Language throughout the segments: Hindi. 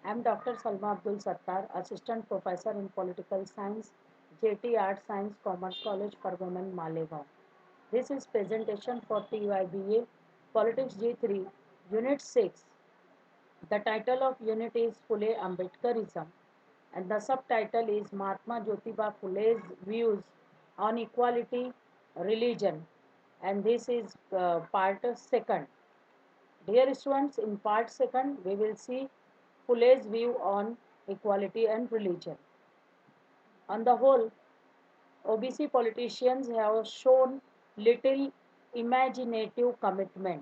I'm Dr. Salma Abdul Sattar, Assistant Professor in Political Science, JT Art Science Commerce College for Women, Malegaon. This is presentation for TYBA Politics G3, Unit 6. The title of unit is Phule Ambedkarism and the subtitle is Mahatma Jyotiba Phule's views on equality, religion, and this is part second. Dear students, in part second, we will see Phule's view on equality and religion. On the whole, OBC politicians have shown little imaginative commitment.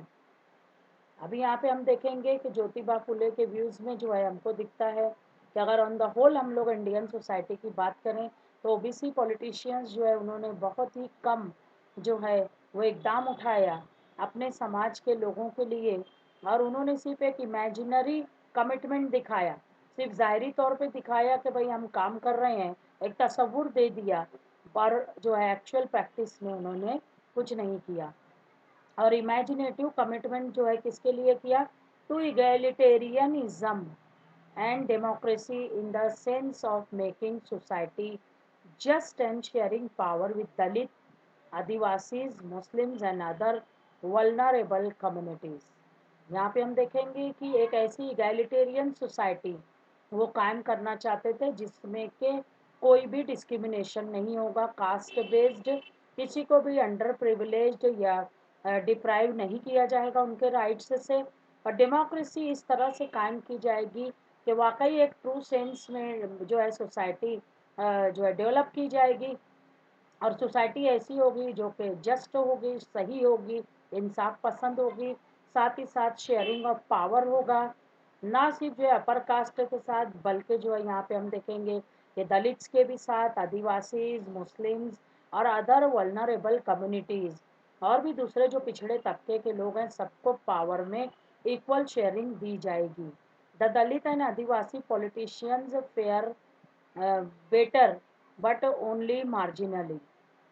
अभी यहाँ पे हम देखेंगे कि ज्योतिबा फुले के व्यूज़ में जो है हमको दिखता है कि अगर ऑन द होल हम लोग इंडियन सोसाइटी की बात करें तो ओबीसी पॉलिटिशियंस जो है उन्होंने बहुत ही कम जो है वो इकदाम उठाया अपने समाज के लोगों के लिए और उन्होंने सिर्फ एक इमेजिनरी कमिटमेंट दिखाया, सिर्फ ज़ाहरी तौर पे दिखाया कि भाई हम काम कर रहे हैं, एक तस्वुर दे दिया, पर जो है एक्चुअल प्रैक्टिस में उन्होंने कुछ नहीं किया। और इमेजिनेटिव कमिटमेंट जो है किसके लिए किया? To egalitarianism and democracy in the sense of making society just and sharing power with Dalit, Adivasis, Muslims and other vulnerable communities. यहाँ पे हम देखेंगे कि एक ऐसी इगैलिटेरियन सोसाइटी वो कायम करना चाहते थे जिसमें के कोई भी डिस्क्रिमिनेशन नहीं होगा, कास्ट बेस्ड किसी को भी अंडर प्रिविलेज्ड या डिप्राइव नहीं किया जाएगा उनके राइट्स से। और डेमोक्रेसी इस तरह से कायम की जाएगी कि वाकई एक ट्रू सेंस में जो है सोसाइटी जो है डेवलप की जाएगी और सोसाइटी ऐसी होगी जो कि जस्ट होगी, सही होगी, इंसाफ पसंद होगी, साथ ही साथ शेयरिंग ऑफ पावर होगा, ना सिर्फ जो है अपर कास्ट के साथ बल्कि जो है यहाँ पे हम देखेंगे कि दलित्स के भी साथ, आदिवासीज, मुस्लिम्स और अदर वल्नरेबल कम्युनिटीज़ और भी दूसरे जो पिछड़े तबके के लोग हैं सबको पावर में इक्वल शेयरिंग दी जाएगी। The Dalit and Adivasi politicians fair better but only marginally.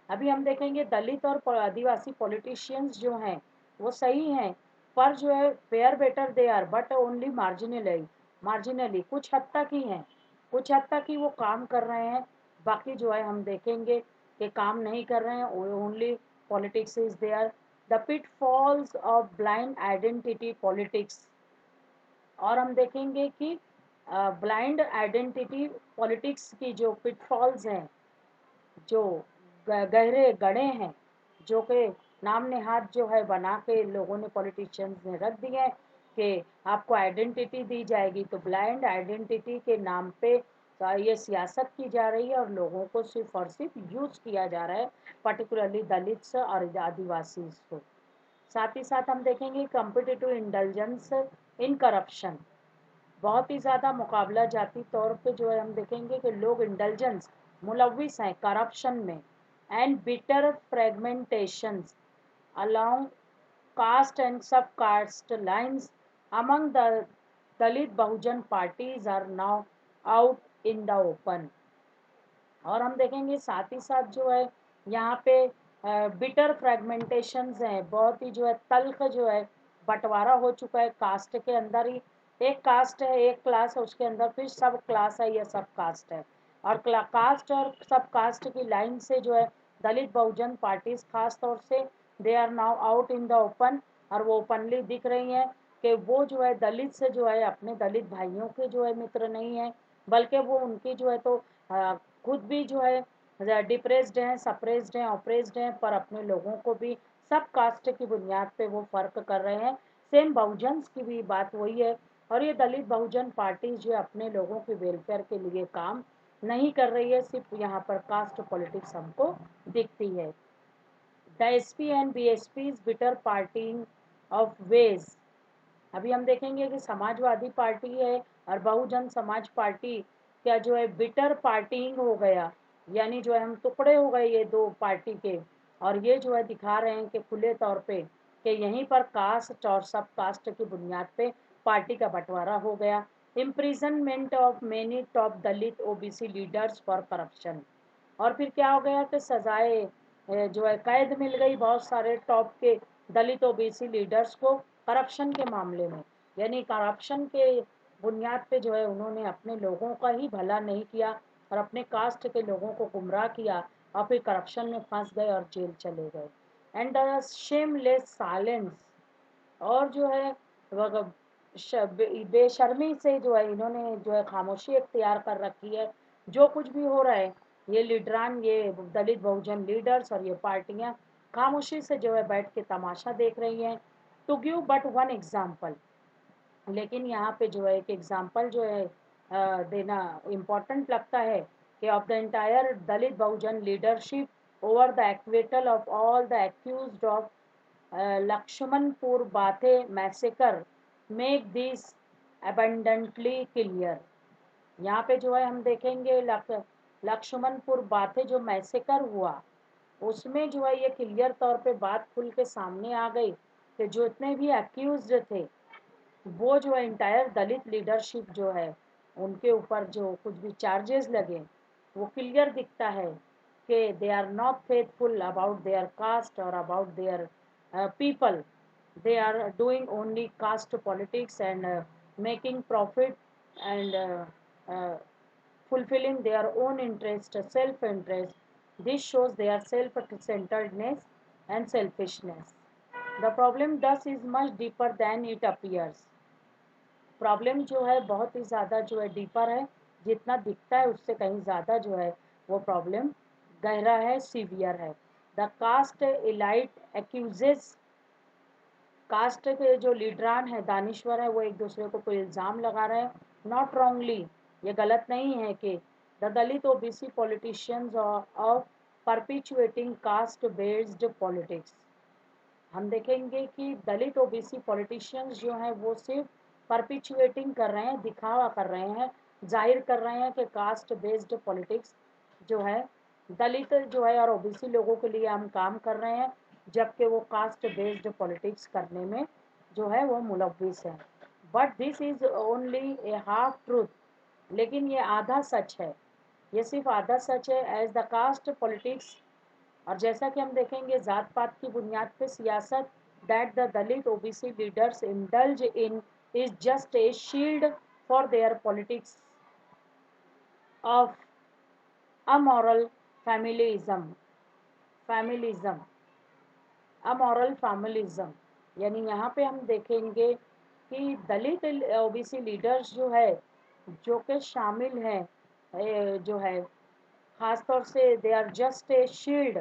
अभी हम देखेंगे दलित और आदिवासी पॉलिटिशियंस जो हैं वो सही हैं, पर जो है fare better they are but only marginally, marginally कुछ हद तक ही हैं, कुछ हद तक ही वो काम कर रहे हैं, बाकी जो है हम देखेंगे कि काम नहीं कर रहे हैं। Only politics is there, the pitfalls of blind identity politics. और हम देखेंगे कि ब्लाइंड आइडेंटिटी पॉलिटिक्स की जो पिटफॉल्स हैं, जो गहरे गड्ढे हैं, जो कि नाम नेहाद जो है बना के लोगों ने पॉलिटिशियंस ने रख दिए हैं कि आपको आइडेंटिटी दी जाएगी, तो ब्लाइंड आइडेंटिटी के नाम पे ये सियासत की जा रही है और लोगों को सिर्फ और सिर्फ यूज़ किया जा रहा है, पर्टिकुलरली दलित्स और आदिवासी को। साथ ही साथ हम देखेंगे कॉम्पिटिटिव इंटेलिजेंस इन करप्शन, बहुत ही ज़्यादा मुकाबला जाती तौर पे जो है हम देखेंगे कि लोग इंटेलिजेंस मुलविस हैं करप्शन में and bitter fragmentations along caste and sub-caste lines among the Dalit Bahujan parties are now out in the open। और हम देखेंगे साथ ही साथ जो है यहाँ पे बिटर फ्रेगमेंटेशंस हैं, बहुत ही जो है तल्ख जो है बंटवारा हो चुका है कास्ट के अंदर ही। एक कास्ट है, एक क्लास है, उसके अंदर फिर सब क्लास है या सब कास्ट है, और कास्ट और सब कास्ट की लाइन से जो है दलित बहुजन पार्टीज खास तौर से they are now out in the open, और वो ओपनली दिख रही हैं कि वो जो है दलित से जो है अपने दलित भाइयों के जो है मित्र नहीं है, बल्कि वो उनकी जो है तो खुद भी जो है डिप्रेस्ड हैं, सप्रेस्ड हैं, ऑप्रेस्ड हैं, पर अपने लोगों को भी सब कास्ट की बुनियाद पे वो फ़र्क कर रहे हैं। सेम बहुजन्स की भी बात वही है, और ये दलित बहुजन पार्टी जो अपने लोगों के वेलफेयर के लिए काम नहीं कर रही है, सिर्फ यहाँ पर कास्ट पॉलिटिक्स हमको दिखती है। The SP and BSP bitter parting of ways. अभी हम देखेंगे कि समाजवादी पार्टी है और बहुजन समाज पार्टी क्या जो है बिटर पार्टिंग हो गया, यानी जो है हम टुकड़े हो गए ये दो पार्टी के, और ये जो है दिखा रहे हैं कि खुले तौर पे कि यहीं पर कास्ट और सब कास्ट की बुनियाद पे पार्टी का बंटवारा हो गया। Imprisonment of many top Dalit OBC leaders for corruption. और फिर क्या हो गया कि सजाए जो है कैद मिल गई बहुत सारे टॉप के दलित ओबीसी लीडर्स को करप्शन के मामले में, यानी करप्शन के बुनियाद पे जो है उन्होंने अपने लोगों का ही भला नहीं किया और अपने कास्ट के लोगों को गुमराह किया और फिर करप्शन में फंस गए और जेल चले गए। एंड द शेमलेस साइलेंस, और जो है बेशर्मी से जो है इन्होंने जो है खामोशी इख्तियार कर रखी है। जो कुछ भी हो रहा है, ये लीडरान, ये दलित बहुजन लीडर्स और ये पार्टियां खामोशी से जो है बैठ के तमाशा देख रही हैं। To give but one example, लेकिन यहाँ पे जो है एक एग्जाम्पल जो है देना इम्पोर्टेंट लगता है कि of the entire Dalit Bahujan leadership over the acquittal of all the accused of Laxmanpur Bathe massacre make this abundantly clear. यहाँ पे जो है हम देखेंगे लक्ष्मणपुर बाथे जो मैसेकर हुआ, उसमें जो है ये क्लियर तौर पे बात खुल के सामने आ गई कि जो इतने भी अक्यूज्ड थे, वो जो है इंटायर दलित लीडरशिप जो है उनके ऊपर जो कुछ भी चार्जेस लगे, वो क्लियर दिखता है कि they are not faithful about their caste और about their people. they are doing only caste politics and making profit and uh, fulfilling their own interest, self interest. This shows their self centeredness and selfishness. The problem thus is much deeper than it appears. Problem जो है बहुत ही ज़्यादा जो है डीपर है, जितना दिखता है उससे कहीं ज़्यादा जो है वो प्रॉब्लम गहरा है, सीवियर है। The cast elite accuses, cast के जो लीडरान है, दानिश्वर है, वो एक दूसरे को कोई इल्ज़ाम लगा रहे हैं, नॉट रॉन्गली, ये गलत नहीं है कि the Dalit OBC politicians of perpetuating caste based politics. हम देखेंगे कि दलित ओबीसी पॉलिटिशियंस जो हैं वो सिर्फ परपिचुएटिंग कर रहे हैं, दिखावा कर रहे हैं, जाहिर कर रहे हैं कि कास्ट बेस्ड पॉलिटिक्स जो है दलित जो है और ओबीसी लोगों के लिए हम काम कर रहे हैं, जबकि वो कास्ट बेस्ड पॉलिटिक्स करने में जो है वो मुलव्विस है। But this is only A half truth, लेकिन ये आधा सच है, ये सिर्फ आधा सच है। एज द कास्ट पॉलिटिक्स, और जैसा कि हम देखेंगे जात पात की बुनियाद पे सियासत that the Dalit OBC leaders indulge in is just a shield for their politics of amoral familism, familism amoral familism. यानी यहाँ पे हम देखेंगे कि दलित ओबीसी लीडर्स जो है, जो कि शामिल हैं जो है खास तौर से they are just a shield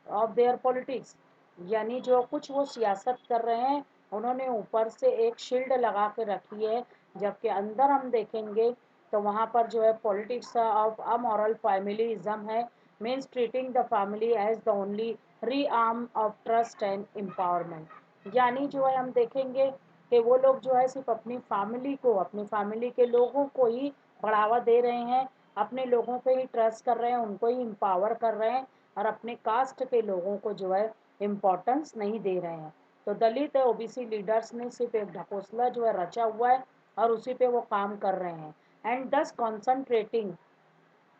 of their politics, यानी जो कुछ वो सियासत कर रहे हैं उन्होंने ऊपर से एक शील्ड लगा के रखी है, जबकि अंदर हम देखेंगे तो वहाँ पर जो है पॉलिटिक्स ऑफ अमोरल फैमिलीज़म है, means treating the family as the only realm of trust and empowerment. यानी जो है हम देखेंगे कि वो लोग जो है सिर्फ अपनी फैमिली को, अपनी फैमिली के लोगों को ही बढ़ावा दे रहे हैं, अपने लोगों पे ही ट्रस्ट कर रहे हैं, उनको ही एम्पावर कर रहे हैं और अपने कास्ट के लोगों को जो है इम्पोर्टेंस नहीं दे रहे हैं। तो दलित ओबीसी लीडर्स ने सिर्फ एक ढकोसला जो है रचा हुआ है और उसी पे वो काम कर रहे हैं, and thus concentrating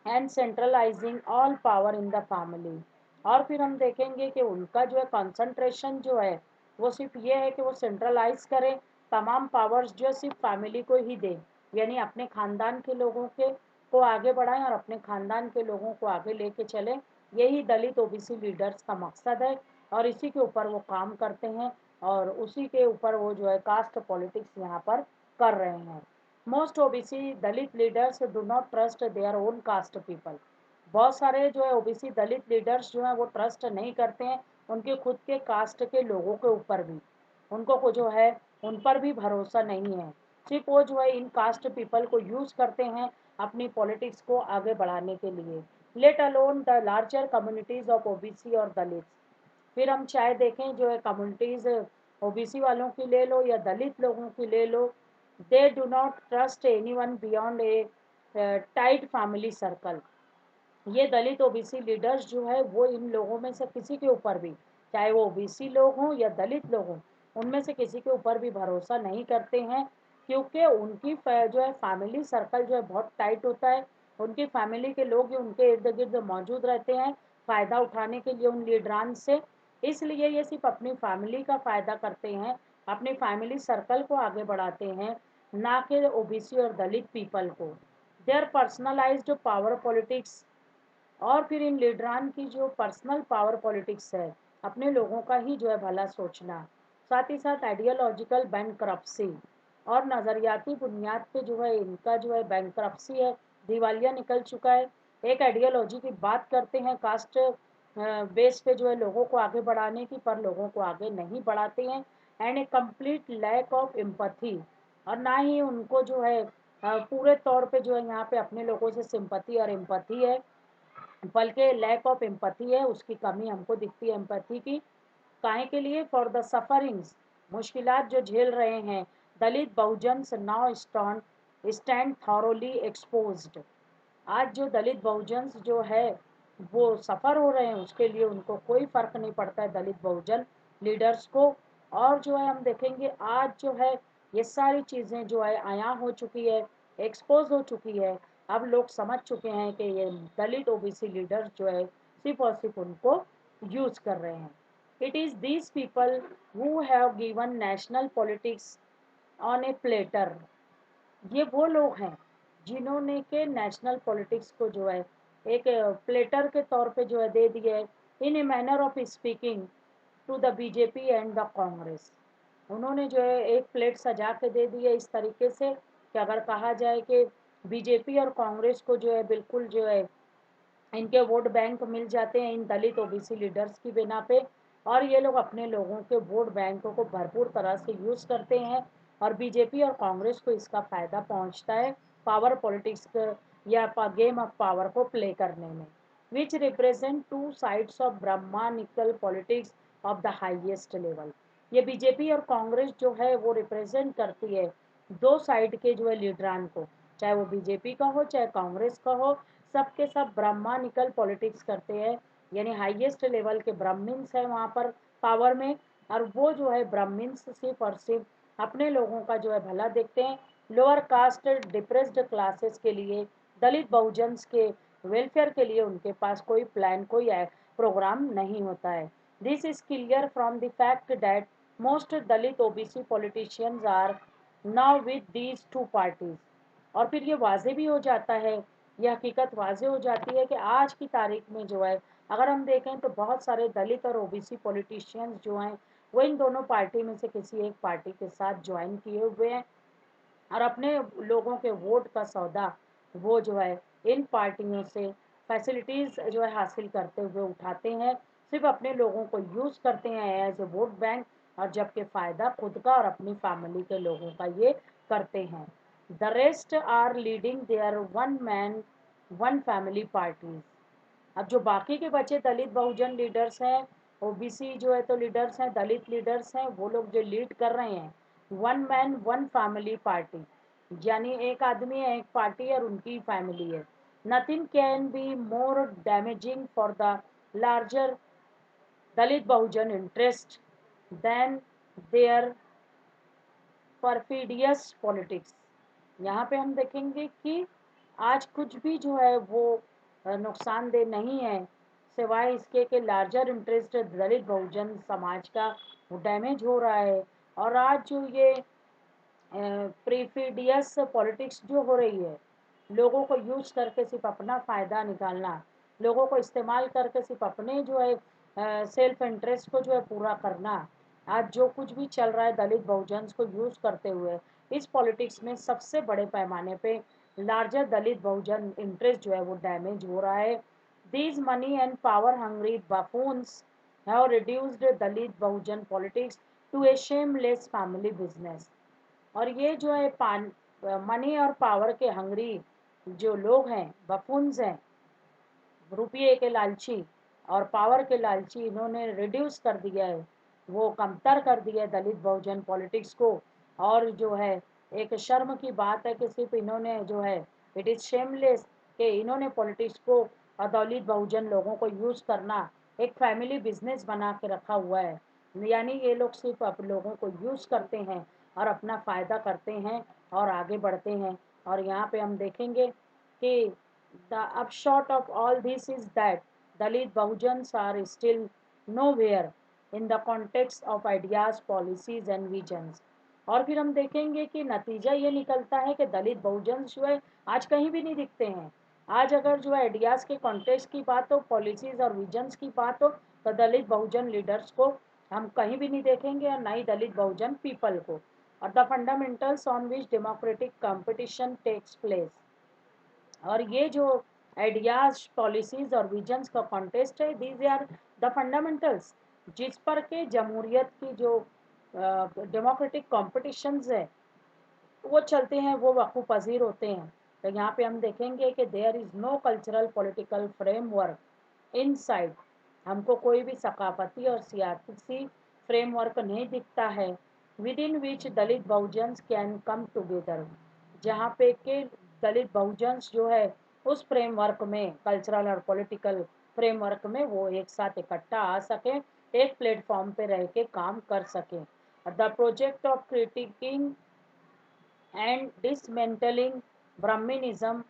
and centralising all power in the family. और फिर हम देखेंगे कि उनका जो है कंसंट्रेशन जो है वो सिर्फ ये है कि वो सेंट्रलाइज करें, तमाम पावर्स जो है सिर्फ फैमिली को ही दें, यानी अपने खानदान के लोगों के को आगे बढ़ाएं और अपने खानदान के लोगों को आगे लेके चलें। यही दलित ओबीसी लीडर्स का मकसद है और इसी के ऊपर वो काम करते हैं और उसी के ऊपर वो जो है कास्ट पॉलिटिक्स यहाँ पर कर रहे हैं। Most OBC Dalit leaders do not trust their own caste people. बहुत सारे जो है ओबीसी दलित लीडर्स जो हैं वो ट्रस्ट नहीं करते हैं उनके खुद के कास्ट के लोगों के ऊपर भी, उनको को जो है उन पर भी भरोसा नहीं है। सिर्फ वो जो है इन कास्ट पीपल को यूज करते हैं अपनी पॉलिटिक्स को आगे बढ़ाने के लिए, let alone the larger communities of OBC और दलित। फिर हम चाहे देखें जो है कम्युनिटीज ओबीसी वालों की ले लो या दलित लोगों की ले लो, they do not trust anyone beyond a tight family circle. ये दलित ओबीसी लीडर्स जो है वो इन लोगों में से किसी के ऊपर भी, चाहे वो ओबीसी लोग हों या दलित लोग हों, उनमें से किसी के ऊपर भी भरोसा नहीं करते हैं, क्योंकि उनकी जो है फैमिली सर्कल जो है बहुत टाइट होता है। उनकी फैमिली के लोग ही उनके इर्द गिर्द मौजूद रहते हैं फ़ायदा उठाने के लिए उन लीडरान से। इसलिए ये सिर्फ अपनी फैमिली का फ़ायदा करते हैं, अपनी फैमिली सर्कल को आगे बढ़ाते हैं, ना कि ओबीसी और दलित पीपल को। देयर पर्सनलाइज्ड पावर पॉलिटिक्स, और फिर इन लीडरान की जो पर्सनल पावर पॉलिटिक्स है, अपने लोगों का ही जो है भला सोचना, साथ ही साथ आइडियोलॉजिकल बैंकरप्सी, और नज़रियाती बुनियाद पे जो है इनका जो है बैंकरप्सी है, दिवालिया निकल चुका है। एक आइडियोलॉजी की बात करते हैं कास्ट बेस पे जो है लोगों को आगे बढ़ाने की, पर लोगों को आगे नहीं बढ़ाते हैं। And a complete lack of empathy, और ना ही उनको जो है पूरे तौर पे जो है यहाँ पे अपने लोगों से सिंपैथी और एम्पैथी है, बल्कि लैक ऑफ एम्पैथी है, उसकी कमी हमको दिखती है एम्पैथी की। काहे के लिए? फॉर द सफरिंग्स, मुश्किलात जो झेल रहे हैं दलित बहुजन नाउ स्टैंड थॉरोली एक्सपोज्ड। आज जो दलित बहुजन जो है वो सफ़र हो रहे हैं, उसके लिए उनको कोई फ़र्क नहीं पड़ता है दलित बहुजन लीडर्स को। और जो है हम देखेंगे आज जो है ये सारी चीज़ें जो है आया हो चुकी है, एक्सपोज हो चुकी है। अब लोग समझ चुके हैं कि ये दलित ओबीसी लीडर्स जो है सिर्फ और सिर्फ उनको यूज़ कर रहे हैं। It is these people who have given national politics on A platter. ये वो लोग हैं जिन्होंने के नेशनल पॉलिटिक्स को जो है एक प्लेटर के तौर पे जो है दे दिया है, in a manner of speaking to the BJP and the Congress. उन्होंने जो है एक प्लेट सजा के दे दी है इस तरीके से कि अगर कहा जाए कि बीजेपी और कांग्रेस को जो है बिल्कुल जो है इनके वोट बैंक मिल जाते हैं इन दलित ओबीसी लीडर्स की बिना पे, और ये लोग अपने लोगों के वोट बैंकों को भरपूर तरह से यूज़ करते हैं, और बीजेपी और कांग्रेस को इसका फ़ायदा पहुंचता है पावर पॉलिटिक्स या गेम ऑफ पावर को प्ले करने में, which represent two sides of Brahmanical politics of the highest level. ये बीजेपी और कांग्रेस जो है वो रिप्रेजेंट करती है दो साइड के जो है लीडरान को, चाहे वो बीजेपी का हो चाहे कांग्रेस का हो, सबके सब ब्राह्मणिकल पॉलिटिक्स करते हैं, यानी हाईएस्ट लेवल के ब्राह्मण्स हैं वहाँ पर पावर में, और वो जो है ब्राह्मण्स सिर्फ और सिर्फ अपने लोगों का जो है भला देखते हैं। लोअर कास्ट डिप्रेस्ड क्लासेस के लिए, दलित बहुजन्स के वेलफेयर के लिए उनके पास कोई प्लान, कोई प्रोग्राम नहीं होता है। This is clear from the fact that most Dalit OBC politicians are now with these two parties. और फिर ये वाजे भी हो जाता है, ये हकीकत वाजे हो जाती है कि आज की तारीख में जो है अगर हम देखें तो बहुत सारे दलित और ओबीसी पॉलिटिशियंस जो हैं वो इन दोनों पार्टी में से किसी एक पार्टी के साथ ज्वाइन किए हुए हैं, और अपने लोगों के वोट का सौदा वो जो है इन पार्टियों से फैसिलिटीज़ जो है हासिल करते हुए उठाते हैं, सिर्फ अपने लोगों को यूज़ करते हैं एज ए वोट बैंक, और जबकि फ़ायदा खुद का और अपनी फैमिली के लोगों का ये करते हैं। The rest are leading their one man one family parties. अब जो बाकी के बचे दलित बहुजन लीडर्स हैं, ओबीसी जो है तो लीडर्स हैं, दलित लीडर्स हैं, वो लोग जो लीड कर रहे हैं one man one family party, यानी एक आदमी है एक पार्टी और उनकी फैमिली है। Nothing can be more damaging for the larger Dalit Bahujan interest than their perfidious politics. यहाँ पे हम देखेंगे कि आज कुछ भी जो है वो नुकसानदेह नहीं है, सिवाय इसके कि लार्जर इंटरेस्ट दलित बहुजन समाज का वो डैमेज हो रहा है। और आज जो ये प्रीफिडियस पॉलिटिक्स जो हो रही है, लोगों को यूज करके सिर्फ अपना फ़ायदा निकालना, लोगों को इस्तेमाल करके सिर्फ अपने जो है सेल्फ इंटरेस्ट को जो है पूरा करना, आज जो कुछ भी चल रहा है दलित बहुजन को यूज़ करते हुए इस पॉलिटिक्स में सबसे बड़े पैमाने पे लार्जर दलित बहुजन इंटरेस्ट जो है वो डैमेज हो रहा है। These money and power hungry buffoons have reduced Dalit Bahujan politics to a shameless family business. और ये जो है पान मनी और पावर के हंगरी जो लोग हैं, बफून्स हैं, रुपये के लालची और पावर के लालची, इन्होंने रिड्यूस कर दिया है, वो कमतर कर दिया है दलित बहुजन पॉलिटिक्स को। और जो है एक शर्म की बात है कि सिर्फ इन्होंने जो है इट इज़ शेमलेस कि इन्होंने पॉलिटिक्स को और दलित बहुजन लोगों को यूज़ करना एक फैमिली बिजनेस बना के रखा हुआ है, यानी ये लोग सिर्फ अपने लोगों को यूज़ करते हैं और अपना फ़ायदा करते हैं और आगे बढ़ते हैं। और यहाँ पे हम देखेंगे कि the upshot of all this is that Dalit Bahujans are still nowhere in the context of ideas, policies, and visions. और फिर हम देखेंगे कि नतीजा ये निकलता है कि दलित बहुजन जो है आज कहीं भी नहीं दिखते हैं। आज अगर जो है आइडियाज़ के कॉन्टेस्ट की बात हो, पॉलिसीज़ और विजन्स की बात हो, तो दलित बहुजन लीडर्स को हम कहीं भी नहीं देखेंगे और ना ही दलित बहुजन पीपल को। और the fundamentals on which democratic competition takes place, और ये जो आइडियाज, पॉलिसीज और विजन्स का कॉन्टेस्ट है, दीज आर द फंडामेंटल्स जिस पर के जमहूरियत की जो डेमोक्रेटिक कॉम्पिटिशन्स है वो चलते हैं, वो वक़्फ़ पज़ीर होते हैं। तो यहाँ पे हम देखेंगे कि there is no cultural political framework inside, हमको कोई भी सकाफ़ती और सियासी फ्रेमवर्क नहीं दिखता है within which Dalit Bahujans can come together, जहाँ पे के दलित बहुजन्स जो है उस फ्रेमवर्क में, कल्चरल और पॉलिटिकल फ्रेमवर्क में वो एक साथ इकट्ठा आ सकें, एक प्लेटफॉर्म पे रह के काम कर सकें। The project of criticising and dismantling Brahmanism,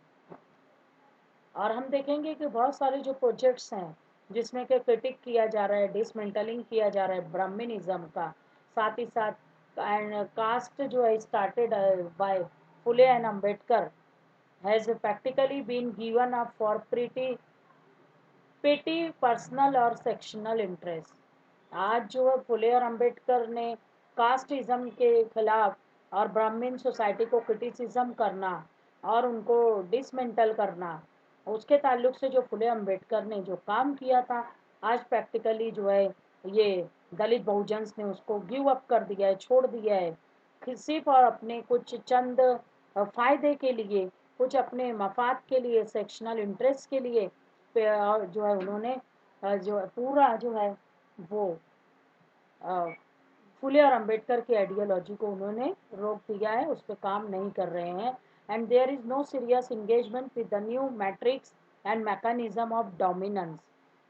और हम देखेंगे कि बहुत सारे जो प्रोजेक्ट्स हैं जिसमें कि क्रिटिक किया जा रहा है, डिसमेंटलिंग किया जा रहा है ब्राह्मणिज्म का, साथ ही साथ एंड कास्ट जो है started by Phule and Ambedkar has practically been given up for pretty petty personal और सेक्शनल इंटरेस्ट। आज जो है फुले और अंबेडकर ने कास्टिज्म के खिलाफ और ब्राह्मण सोसाइटी को क्रिटिसिज्म करना और उनको डिसमेंटल करना, उसके ताल्लुक से जो फुले अंबेडकर ने जो काम किया था, आज प्रैक्टिकली जो है ये दलित बहुजन्स ने उसको गिव अप कर दिया है, छोड़ दिया है, सिर्फ और अपने कुछ चंद फ़ायदे के लिए, कुछ अपने मफाद के लिए, सेक्शनल इंटरेस्ट के लिए जो है उन्होंने जो पूरा जो है वो अ, फुले और अंबेडकर की आइडियोलॉजी को उन्होंने रोक दिया है, उस पर काम नहीं कर रहे हैं। And there is no serious engagement with the new matrix and mechanism of dominance,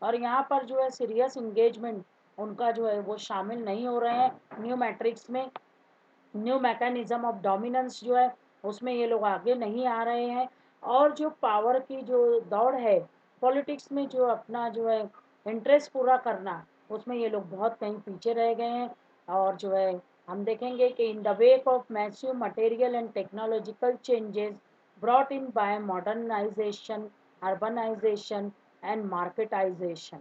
और यहाँ पर जो है सीरियस इंगेजमेंट उनका जो है वो शामिल नहीं हो रहे हैं न्यू मैट्रिक्स में, न्यू मैकेनिज्म ऑफ डोमिनेंस जो है उसमें ये लोग आगे नहीं आ रहे हैं। और जो पावर की जो दौड़ है पॉलिटिक्स में, जो अपना जो है इंटरेस्ट पूरा करना, उसमें ये लोग बहुत कहीं पीछे रह गए हैं। और जो है हम देखेंगे कि in the wake of massive material and technological changes brought in by modernisation, urbanisation and marketisation,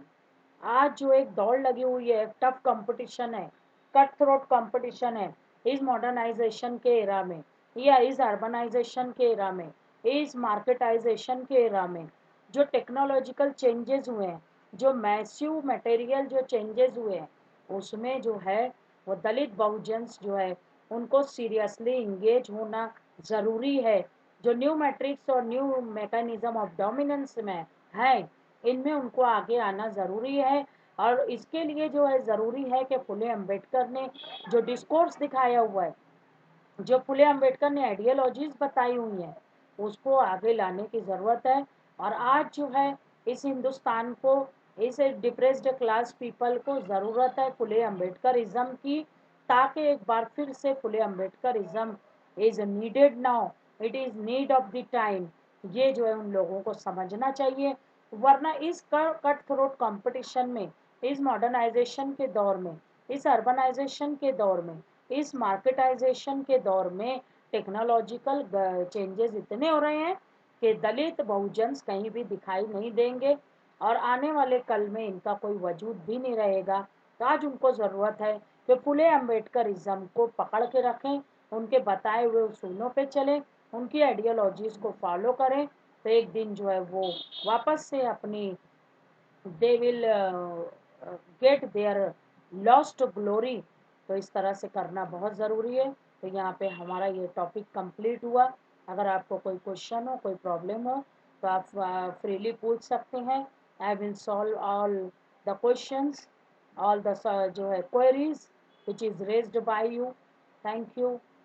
आज जो एक दौड़ लगी हुई है, टफ कंपटीशन है, कट थ्रोट कंपटीशन है इस मॉडर्नाइजेशन के एरा में, या इस अर्बनाइजेशन के एरा में, इस मार्केटाइजेशन के एरा में, जो टेक्नोलॉजिकल चेंजेस हुए हैं, जो मैसिव मटेरियल जो चेंजेस हुए हैं, उसमें जो है वो दलित बहुजन्स जो है उनको सीरियसली इंगेज होना ज़रूरी है। जो न्यू मैट्रिक्स और न्यू मैकेनिज्म ऑफ डोमिनेंस में है, इनमें उनको आगे आना ज़रूरी है। और इसके लिए जो है ज़रूरी है कि फुले अम्बेडकर ने जो डिस्कोर्स दिखाया हुआ है, जो फुले अम्बेडकर ने आइडियोलॉजीज बताई हुई हैं, उसको आगे लाने की ज़रूरत है। और आज जो है इस हिंदुस्तान को, इस डिप्रेस्ड क्लास पीपल को ज़रूरत है फुले अम्बेडकरिज्म की, ताकि एक बार फिर से Phule Ambedkarism is needed now, it is need of the time, ये जो है उन लोगों को समझना चाहिए। वरना इस कट थ्रोट कंपटीशन में, इस मॉडर्नाइजेशन के दौर में, इस अर्बनाइजेशन के दौर में, इस मार्केटाइजेशन के दौर में टेक्नोलॉजिकल चेंजेस इतने हो रहे हैं कि दलित बहुजन्स कहीं भी दिखाई नहीं देंगे और आने वाले कल में इनका कोई वजूद भी नहीं रहेगा। तो आज उनको ज़रूरत है कि फुले अम्बेडकरिज्म को पकड़ के रखें, उनके बताए हुए उसूलों पे चलें, उनकी आइडियोलॉजीज़ को फॉलो करें, तो एक दिन जो है वो वापस से अपनी they will get their lost glory. तो इस तरह से करना बहुत ज़रूरी है। तो यहाँ पे हमारा ये टॉपिक कंप्लीट हुआ। अगर आपको कोई क्वेश्चन हो, कोई प्रॉब्लम हो, तो आप फ्रीली पूछ सकते हैं। I will solve all the questions, all the जो है queries which is raised bye you. Thank you.